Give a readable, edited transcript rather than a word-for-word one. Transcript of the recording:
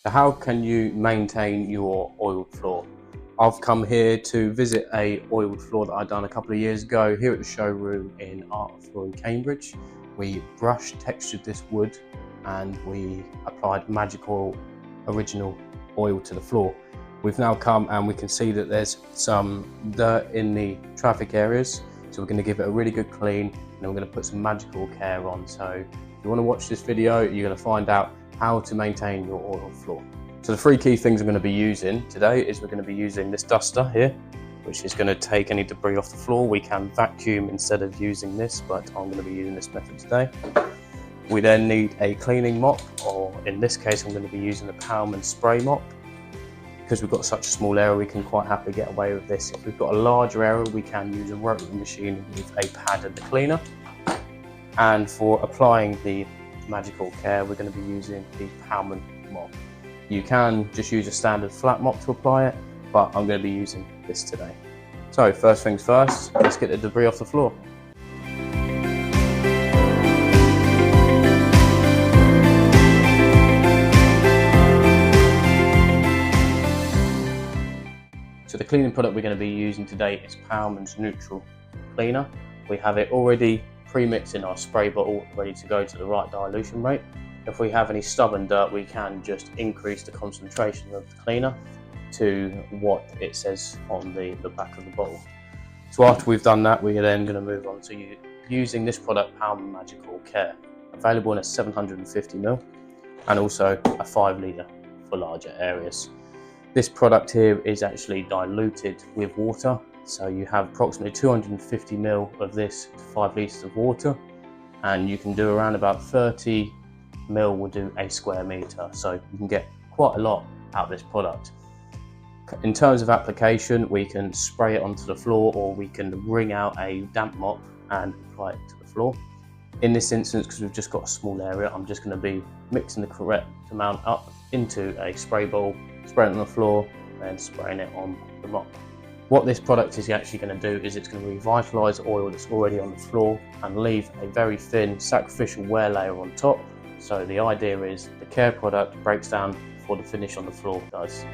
So how can you maintain your oiled floor? I've come here to visit a oiled floor that I'd done a couple of years ago here at the showroom in Art of Floor in Cambridge. We brushed, textured this wood, and we applied Magic Oil Original oil to the floor. We've now come and we can see that there's some dirt in the traffic areas, so we're going to give it a really good clean, and then we're going to put some Magic Oil Care on. So if you want to watch this video, you're going to find out how to maintain your oiled floor. So the three key things I'm going to be using today is we're going to be using this duster here, which is going to take any debris off the floor. We can vacuum instead of using this, but I'm going to be using this method today. We then need a cleaning mop, or in this case I'm going to be using the Pallmann spray mop. Because we've got such a small area, we can quite happily get away with this. If we've got a larger area, we can use a rotary machine with a pad and the cleaner. And for applying the Magic Oil Care, we're going to be using the Pallmann mop. You can just use a standard flat mop to apply it, but I'm going to be using this today. So first things first, let's get the debris off the floor. So the cleaning product we're going to be using today is Pallmann's Neutral Cleaner. We have it already pre-mixed in our spray bottle, ready to go to the right dilution rate. If we have any stubborn dirt, we can just increase the concentration of the cleaner to what it says on the back of the bottle. So after we've done that, we are then going to move on to using this product, Pallmann Magic Oil Care, available in a 750ml and also a 5 litre for larger areas. This product here is actually diluted with water, so you have approximately 250ml of this to 5 litres of water, and you can do around about 30ml will do a square metre, so you can get quite a lot out of this product. In terms of application, we can spray it onto the floor, or we can wring out a damp mop and apply it to the floor. In this instance, because we've just got a small area, I'm just going to be mixing the correct amount up into a spray bowl, spraying it on the floor, and then spraying it on the mop. What this product is actually going to do is it's going to revitalise oil that's already on the floor and leave a very thin sacrificial wear layer on top. So the idea is the care product breaks down before the finish on the floor does.